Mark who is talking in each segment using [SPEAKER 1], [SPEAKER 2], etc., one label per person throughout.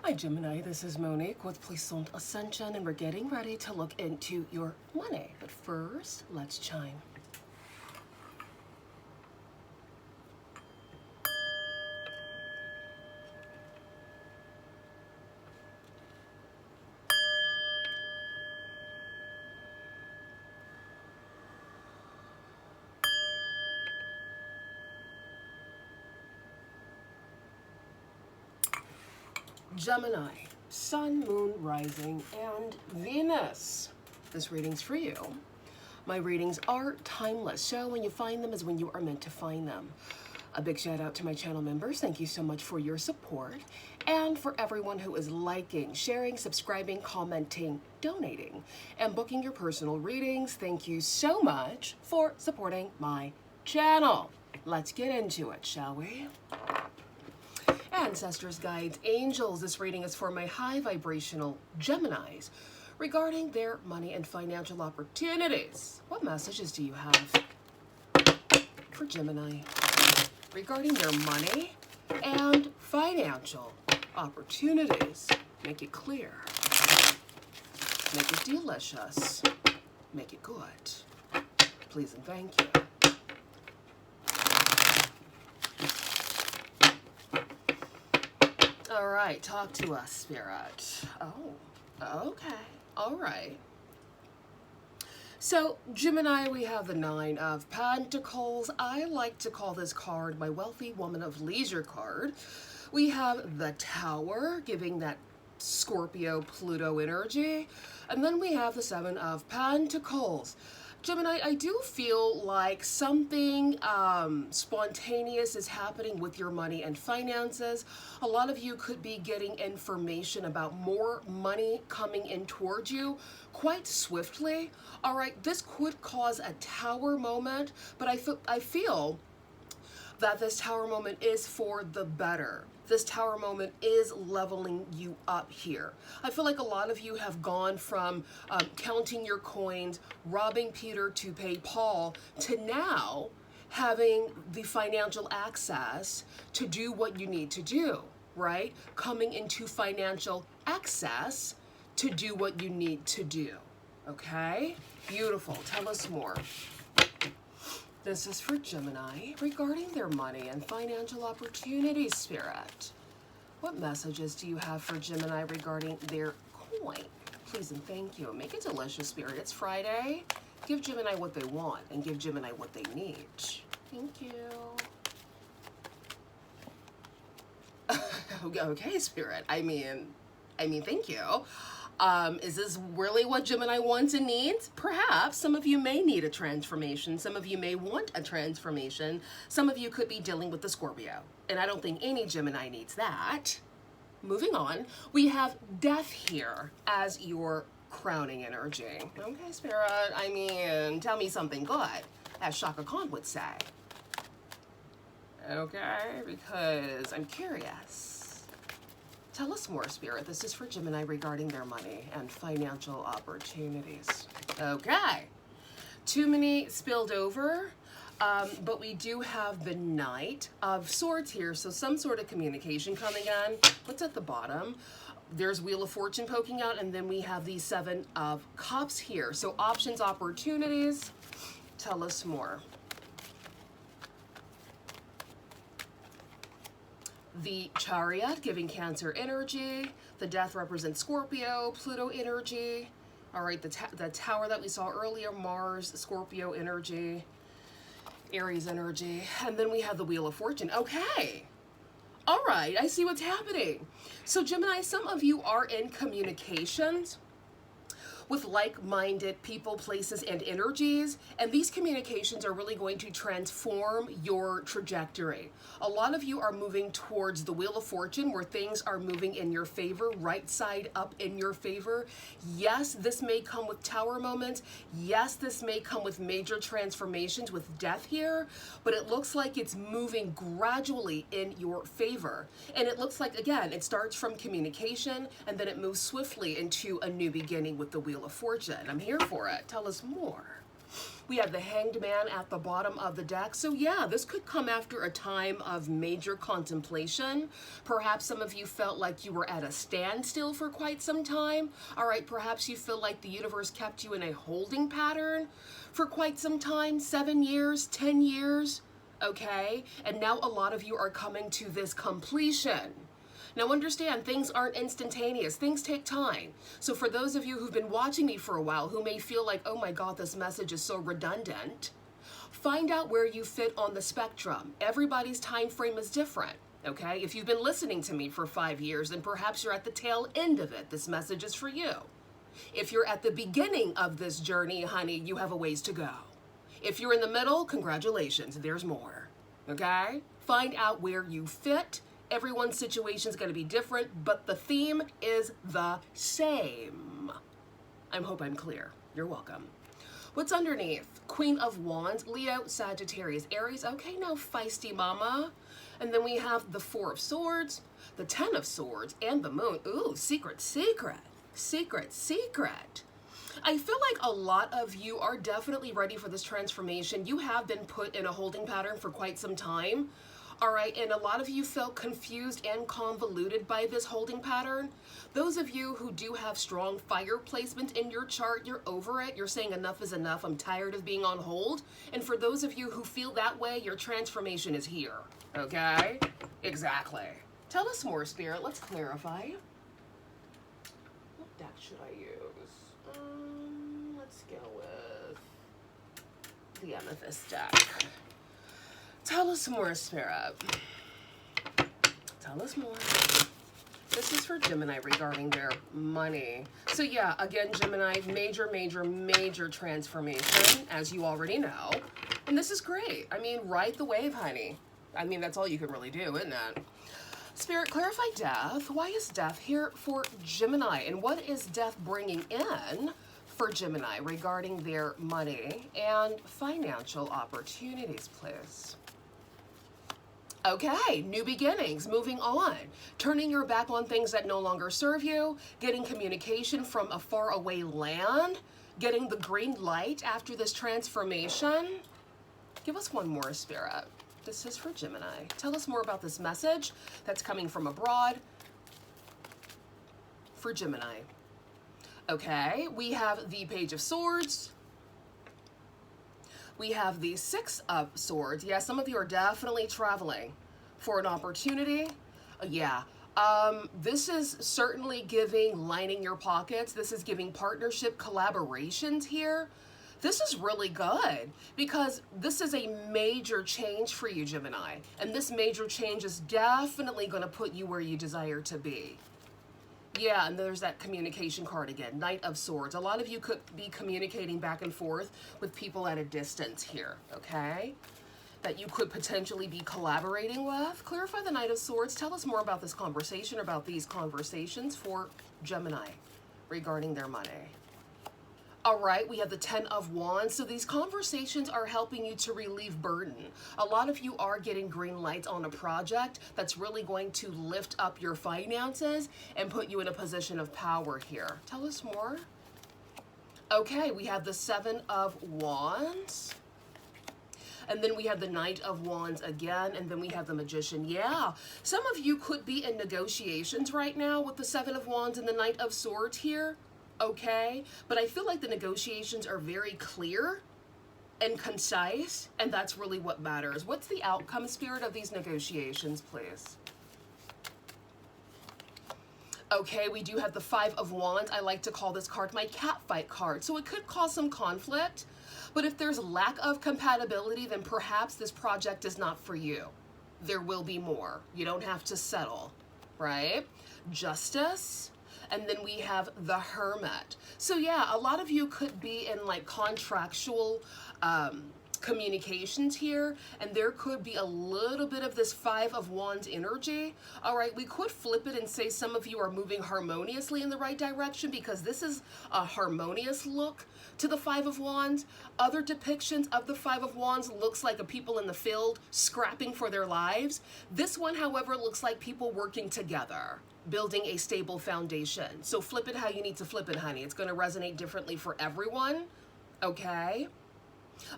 [SPEAKER 1] Hi Gemini, this is Monique with Puissant Ascension, and we're getting ready to look into your money. But first, let's chime. Gemini, Sun, Moon, Rising, and Venus. This reading's for you. My readings are timeless, so when you find them is when you are meant to find them. A big shout out to my channel members. Thank you so much for your support. And for everyone who is liking, sharing, subscribing, commenting, donating, and booking your personal readings, thank you so much for supporting my channel. Let's get into it, shall we? Ancestors, guides, angels, this reading is for my high vibrational Geminis regarding their money and financial opportunities. What messages do you have for Gemini regarding their money and financial opportunities? Make it clear. Make it delicious. Make it good. Please and thank you. All right, talk to us, Spirit. Oh, okay. All right. So, Gemini, we have the Nine of Pentacles. I like to call this card my Wealthy Woman of Leisure card. We have the Tower, giving that Scorpio, Pluto energy. And then we have the Seven of Pentacles. Gemini, I do feel like something spontaneous is happening with your money and finances. A lot of you could be getting information about more money coming in towards you quite swiftly. All right, this could cause a Tower moment, but I feel that this Tower moment is for the better. This Tower moment is leveling you up here. I feel like a lot of you have gone from counting your coins, robbing Peter to pay Paul, to now having the financial access to do what you need to do, right? Coming into financial access to do what you need to do, okay? Beautiful. Tell us more. This is for Gemini regarding their money and financial opportunities, Spirit. What messages do you have for Gemini regarding their coin? Please and thank you. Make it delicious, Spirit. It's Friday. Give Gemini what they want and give Gemini what they need. Thank you. Okay, Spirit. I mean, thank you. Is this really what Gemini wants and needs? Perhaps. Some of you may need a transformation. Some of you may want a transformation. Some of you could be dealing with the Scorpio. And I don't think any Gemini needs that. Moving on, we have Death here as your crowning energy. Okay, Spirit, I mean, tell me something good, as Shaka Khan would say. Okay, because I'm curious. Tell us more, Spirit. This is for Gemini regarding their money and financial opportunities. Okay. Too many spilled over, but we do have the Knight of Swords here, so some sort of communication coming in. What's at the bottom? There's Wheel of Fortune poking out, and then we have the Seven of Cups here. So options, opportunities. Tell us more. The Chariot, giving Cancer energy. The Death represents Scorpio, Pluto energy. All right, the Tower that we saw earlier, Mars, Scorpio energy, Aries energy. And then we have the Wheel of Fortune. Okay. All right, I see what's happening. So Gemini, some of you are in communications with like-minded people, places, and energies, and these communications are really going to transform your trajectory. A lot of you are moving towards the Wheel of Fortune, where things are moving in your favor, right side up in your favor. Yes, this may come with Tower moments. Yes, this may come with major transformations with Death here, but it looks like it's moving gradually in your favor. And it looks like, again, it starts from communication, and then it moves swiftly into a new beginning with the Wheel of Fortune. I'm here for it. Tell us more. We have the Hanged Man at the bottom of the deck. So yeah, this could come after a time of major contemplation. Perhaps some of you felt like you were at a standstill for quite some time. All right, perhaps you feel like the universe kept you in a holding pattern for quite some time, 7 years, 10 years, okay? And now a lot of you are coming to this completion. Now understand, things aren't instantaneous. Things take time. So for those of you who've been watching me for a while who may feel like, oh my God, this message is so redundant, find out where you fit on the spectrum. Everybody's time frame is different, okay? If you've been listening to me for 5 years, then perhaps you're at the tail end of it. This message is for you. If you're at the beginning of this journey, honey, you have a ways to go. If you're in the middle, congratulations, there's more, okay? Find out where you fit. Everyone's situation is going to be different, but the theme is the same. I hope I'm clear. You're welcome. What's underneath? Queen of Wands, Leo, Sagittarius, Aries. Okay, now feisty mama. And then we have the Four of Swords, the Ten of Swords, and the Moon. Ooh, secret, secret, secret, secret. I feel like a lot of you are definitely ready for this transformation. You have been put in a holding pattern for quite some time. All right, and a lot of you felt confused and convoluted by this holding pattern. Those of you who do have strong fire placement in your chart, you're over it. You're saying enough is enough. I'm tired of being on hold. And for those of you who feel that way, your transformation is here, okay? Exactly. Tell us more, Spirit. Let's clarify. What deck should I use? Let's go with the Amethyst deck. Tell us more, Spirit. Tell us more. This is for Gemini regarding their money. So yeah, again, Gemini, major, major, major transformation, as you already know. And this is great. I mean, ride the wave, honey. I mean, that's all you can really do, isn't it? Spirit, clarify death. Why is death here for Gemini? And what is death bringing in for Gemini regarding their money and financial opportunities, please? Okay, new beginnings, moving on, turning your back on things that no longer serve you, getting communication from a faraway land, getting the green light after this transformation. Give us one more, Spirit. This is for Gemini. Tell us more about this message that's coming from abroad for Gemini. Okay, we have the Page of Swords. We have the Six of Swords. Yeah, some of you are definitely traveling for an opportunity. This is certainly giving lining your pockets. This is giving partnership collaborations here. This is really good because this is a major change for you, Gemini. And this major change is definitely going to put you where you desire to be. Yeah, and there's that communication card again, Knight of Swords. A lot of you could be communicating back and forth with people at a distance here, okay? That you could potentially be collaborating with. Clarify the Knight of Swords. Tell us more about this conversation, about these conversations for Gemini regarding their money. All right, we have the Ten of Wands. So these conversations are helping you to relieve burden. A lot of you are getting green lights on a project that's really going to lift up your finances and put you in a position of power here. Tell us more. Okay, we have the Seven of Wands. And then we have the Knight of Wands again, and then we have the Magician. Yeah, some of you could be in negotiations right now with the Seven of Wands and the Knight of Swords here. Okay, but I feel like the negotiations are very clear and concise, and that's really what matters. What's the outcome, Spirit, of these negotiations, please? Okay, we do have the Five of Wands. I like to call this card my catfight card. So it could cause some conflict, but if there's lack of compatibility, then perhaps this project is not for you. There will be more. You don't have to settle, right? Justice. And then we have the Hermit. So yeah, a lot of you could be in like contractual communications here, and there could be a little bit of this Five of Wands energy. All right, we could flip it and say some of you are moving harmoniously in the right direction because this is a harmonious look to the Five of Wands. Other depictions of the Five of Wands looks like a people in the field scrapping for their lives. This one, however, looks like people working together, building a stable foundation. So flip it how you need to flip it, honey. It's going to resonate differently for everyone, okay?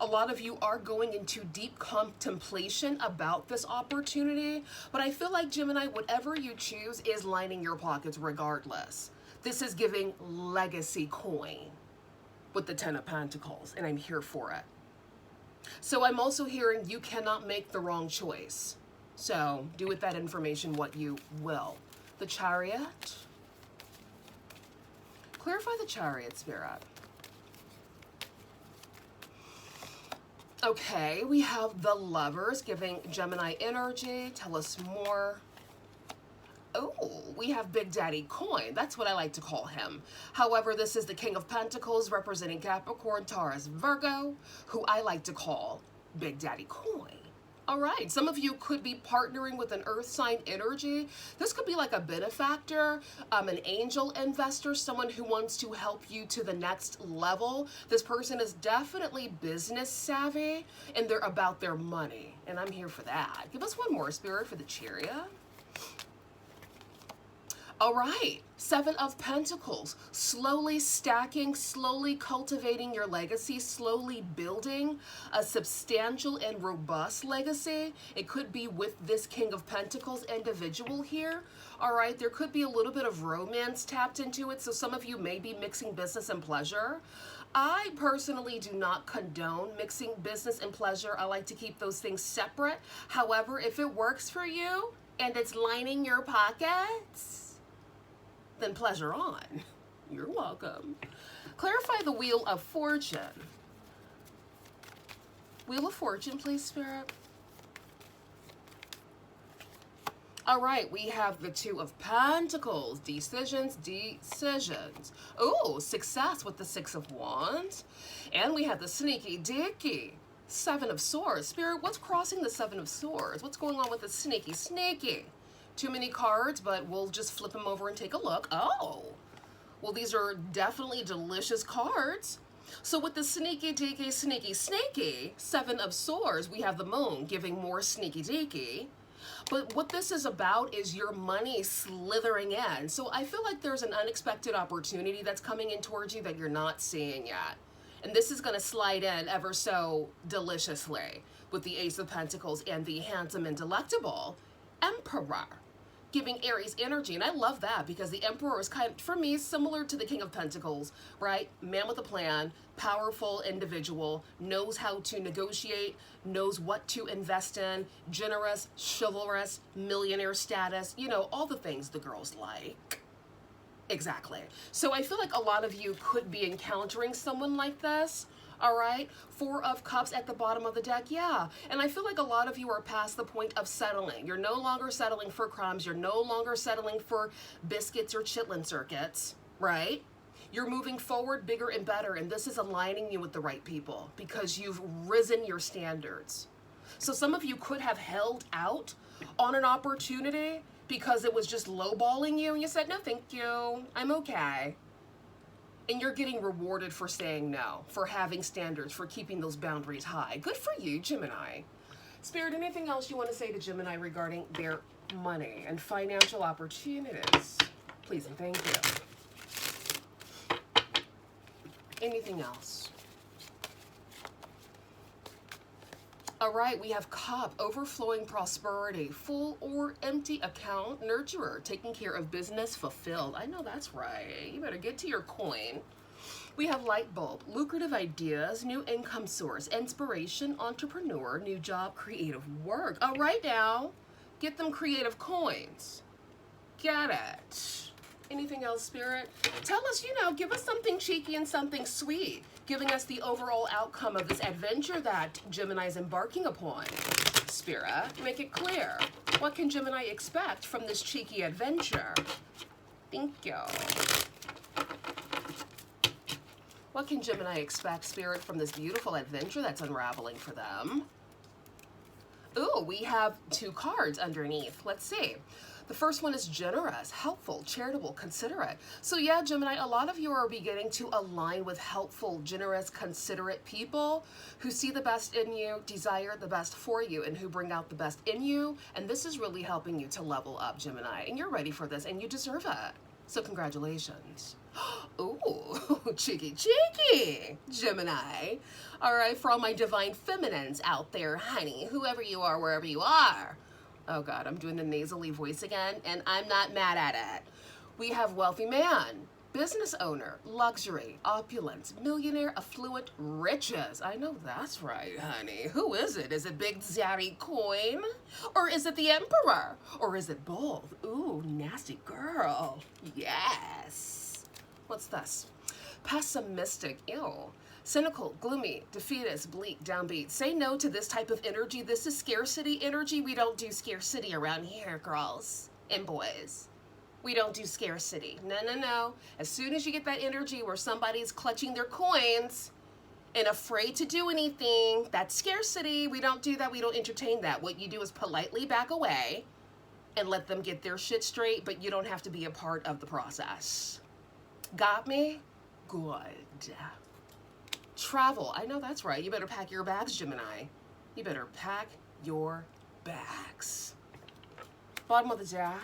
[SPEAKER 1] A lot of you are going into deep contemplation about this opportunity, but I feel like, Gemini, whatever you choose is lining your pockets regardless. This is giving legacy coin with the Ten of Pentacles, and I'm here for it. So I'm also hearing you cannot make the wrong choice. So do with that information what you will. The Chariot. Clarify the Chariot, Spirit. Okay, we have the Lovers giving Gemini energy. Tell us more. Oh, we have Big Daddy Coin. That's what I like to call him. However, this is the King of Pentacles representing Capricorn, Taurus, Virgo, who I like to call Big Daddy Coin. All right, some of you could be partnering with an earth sign energy. This could be like a benefactor, an angel investor, someone who wants to help you to the next level. This person is definitely business savvy and they're about their money. And I'm here for that. Give us one more, Spirit, for the Chariot. All right, Seven of Pentacles, slowly stacking, slowly cultivating your legacy, slowly building a substantial and robust legacy. It could be with this King of Pentacles individual here. All right, there could be a little bit of romance tapped into it, so some of you may be mixing business and pleasure. I personally do not condone mixing business and pleasure. I like to keep those things separate. However, if it works for you and it's lining your pockets, then pleasure on. You're welcome. Clarify the Wheel of Fortune. Wheel of Fortune, please, Spirit. All right, we have the Two of Pentacles. Decisions, decisions. Oh, success with the Six of Wands. And we have the Sneaky Dicky. Seven of Swords. Spirit, what's crossing the Seven of Swords? What's going on with the sneaky, sneaky? Too many cards, but we'll just flip them over and take a look. Oh, well, these are definitely delicious cards. So with the sneaky, deaky, sneaky, snaky, Seven of Swords, we have the Moon giving more sneaky, deaky. But what this is about is your money slithering in. So I feel like there's an unexpected opportunity that's coming in towards you that you're not seeing yet. And this is going to slide in ever so deliciously with the Ace of Pentacles and the handsome and delectable Emperor, giving Aries energy. And I love that because the Emperor is kind of, for me, similar to the King of Pentacles, right? Man with a plan, powerful individual, knows how to negotiate, knows what to invest in, generous, chivalrous, millionaire status, you know, all the things the girls like. Exactly. So I feel like a lot of you could be encountering someone like this. All right, Four of Cups at the bottom of the deck, yeah. And I feel like a lot of you are past the point of settling. You're no longer settling for crumbs. You're no longer settling for biscuits or chitlin circuits, right? You're moving forward bigger and better, and this is aligning you with the right people because you've risen your standards. So some of you could have held out on an opportunity because it was just lowballing you, and you said, no, thank you, I'm okay. And you're getting rewarded for saying no, for having standards, for keeping those boundaries high. Good for you, Gemini. Spirit, anything else you want to say to Gemini regarding their money and financial opportunities? Please and thank you. Anything else? All right, we have Cup, overflowing prosperity, full or empty account, nurturer, taking care of business, fulfilled. I know that's right. You better get to your coin. We have Light Bulb, lucrative ideas, new income source, inspiration, entrepreneur, new job, creative work. All right now, get them creative coins. Get it. Anything else, Spirit? Tell us, you know, give us something cheeky and something sweet, giving us the overall outcome of this adventure that Gemini is embarking upon. Spirit, make it clear. What can Gemini expect from this cheeky adventure? Thank you. What can Gemini expect, Spirit, from this beautiful adventure that's unraveling for them? Ooh, we have two cards underneath. Let's see. The first one is generous, helpful, charitable, considerate. So yeah, Gemini, a lot of you are beginning to align with helpful, generous, considerate people who see the best in you, desire the best for you, and who bring out the best in you. And this is really helping you to level up, Gemini. And you're ready for this, and you deserve it. So congratulations. Ooh, cheeky, cheeky, Gemini. All right, for all my divine feminines out there, honey, whoever you are, wherever you are. Oh God, I'm doing the nasally voice again, and I'm not mad at it. We have wealthy man, business owner, luxury, opulence, millionaire, affluent, riches. I know that's right, honey. Who is it? Is it Big Zaddy Coin? Or is it the Emperor? Or is it both? Ooh, nasty girl. Yes. What's this? Pessimistic, ew. Cynical, gloomy, defeatist, bleak, downbeat. Say no to this type of energy. This is scarcity energy. We don't do scarcity around here, girls and boys. We don't do scarcity. No, no, no. As soon as you get that energy where somebody's clutching their coins and afraid to do anything, that's scarcity. We don't do that. We don't entertain that. What you do is politely back away and let them get their shit straight, but you don't have to be a part of the process. Got me? Good. Travel. I know that's right. You better pack your bags, Gemini. You better pack your bags. Bottom of the deck.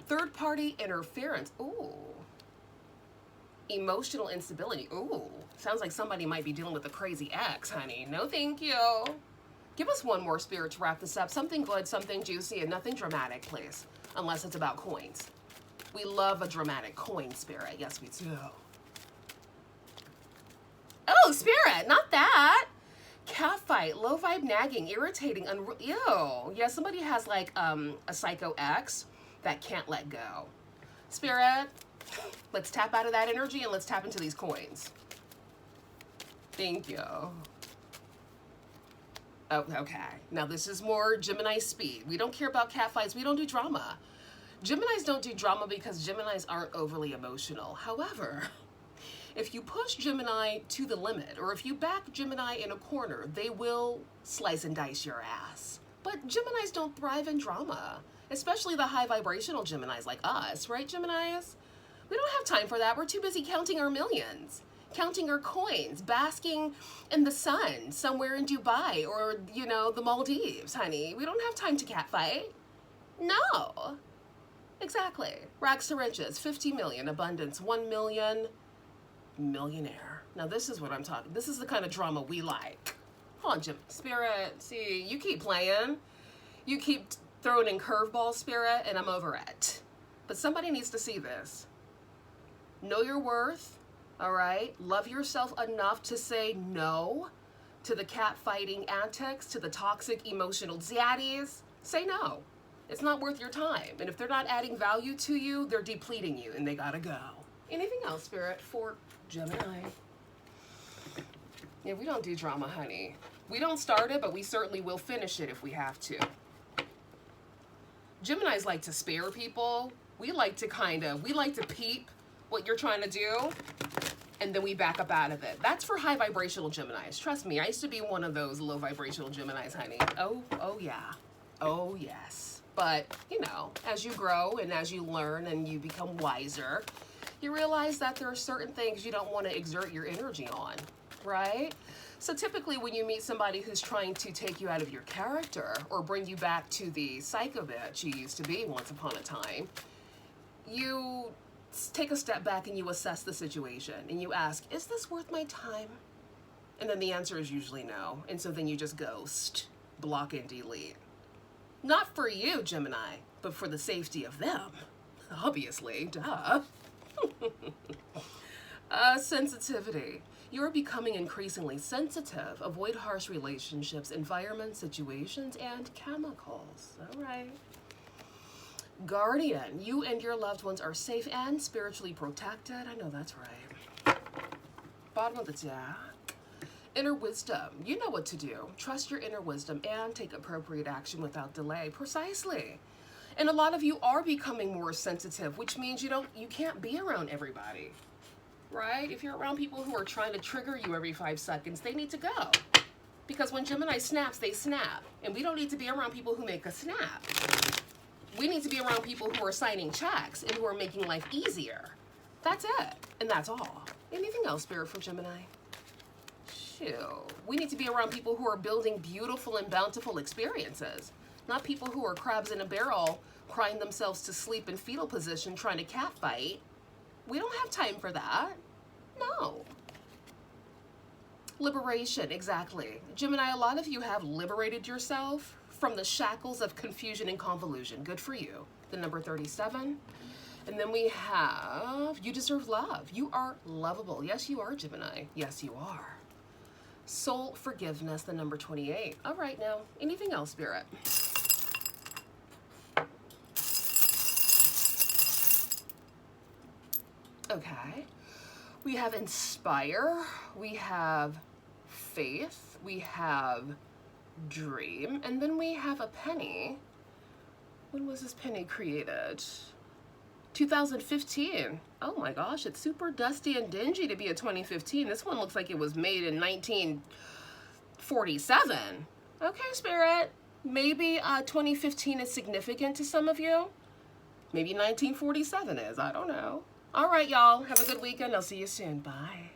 [SPEAKER 1] Third-party interference. Ooh. Emotional instability. Ooh. Sounds like somebody might be dealing with a crazy ex, honey. No, thank you. Give us one more, Spirit, to wrap this up. Something good, something juicy, and nothing dramatic, please. Unless it's about coins. We love a dramatic coin, Spirit. Yes, we do. Oh, Spirit, not that. Catfight, low vibe, nagging, irritating, ew. Yeah, somebody has like a psycho ex that can't let go. Spirit, let's tap out of that energy and let's tap into these coins. Thank you. Oh, okay. Now this is more Gemini speed. We don't care about catfights. We don't do drama. Geminis don't do drama because Geminis aren't overly emotional. However, if you push Gemini to the limit, or if you back Gemini in a corner, they will slice and dice your ass. But Geminis don't thrive in drama, especially the high vibrational Geminis like us, right, Geminis? We don't have time for that. We're too busy counting our millions, counting our coins, basking in the sun somewhere in Dubai or, you know, the Maldives, honey. We don't have time to catfight. No. Exactly. Rags to riches, 50 million, abundance, 1 million, millionaire. Now this is what I'm talking. This is the kind of drama we like. Hold on, Jim. Spirit, see, you keep playing. You keep throwing in curveball, Spirit, and I'm over it. But somebody needs to see this. Know your worth, all right? Love yourself enough to say no to the catfighting antics, to the toxic emotional zaddies. Say no. It's not worth your time. And if they're not adding value to you, they're depleting you and they gotta go. Anything else, Spirit, for Gemini? Yeah, we don't do drama, honey. We don't start it, but we certainly will finish it if we have to. Geminis like to spare people. We like to peep what you're trying to do, and then we back up out of it. That's for high vibrational Geminis. Trust me, I used to be one of those low vibrational Geminis, honey. Oh yeah. Oh yes. But, you know, as you grow and as you learn and you become wiser, you realize that there are certain things you don't want to exert your energy on, right? So typically when you meet somebody who's trying to take you out of your character or bring you back to the psycho bitch you used to be once upon a time, you take a step back and you assess the situation and you ask, is this worth my time? And then the answer is usually no. And so then you just ghost, block and delete. Not for you, Gemini, but for the safety of them. Obviously, duh. Sensitivity. You're becoming increasingly sensitive. Avoid harsh relationships, environments, situations, and chemicals. All right. Guardian. You and your loved ones are safe and spiritually protected. I know that's right. Bottom of the deck. Inner wisdom. You know what to do. Trust your inner wisdom and take appropriate action without delay. Precisely. And a lot of you are becoming more sensitive, which means you can't be around everybody, right? If you're around people who are trying to trigger you every 5 seconds, they need to go. Because when Gemini snaps, they snap. And we don't need to be around people who make us snap. We need to be around people who are signing checks and who are making life easier. That's it. And that's all. Anything else, Spirit, for Gemini? We need to be around people who are building beautiful and bountiful experiences, not people who are crabs in a barrel crying themselves to sleep in fetal position trying to catfight. We don't have time for that. No. Liberation, exactly. Gemini, a lot of you have liberated yourself from the shackles of confusion and convolution. Good for you. The number 37. And then we have, you deserve love. You are lovable. Yes, you are, Gemini. Yes, you are. Soul forgiveness, the number 28. All right, now, anything else, Spirit? Okay. We have inspire. We have faith. We have dream. And then we have a penny. When was this penny created? 2015. Oh my gosh, it's super dusty and dingy to be a 2015. This one looks like it was made in 1947. Okay, Spirit. Maybe 2015 is significant to some of you. Maybe 1947 is. I don't know. All right, y'all. Have a good weekend. I'll see you soon. Bye.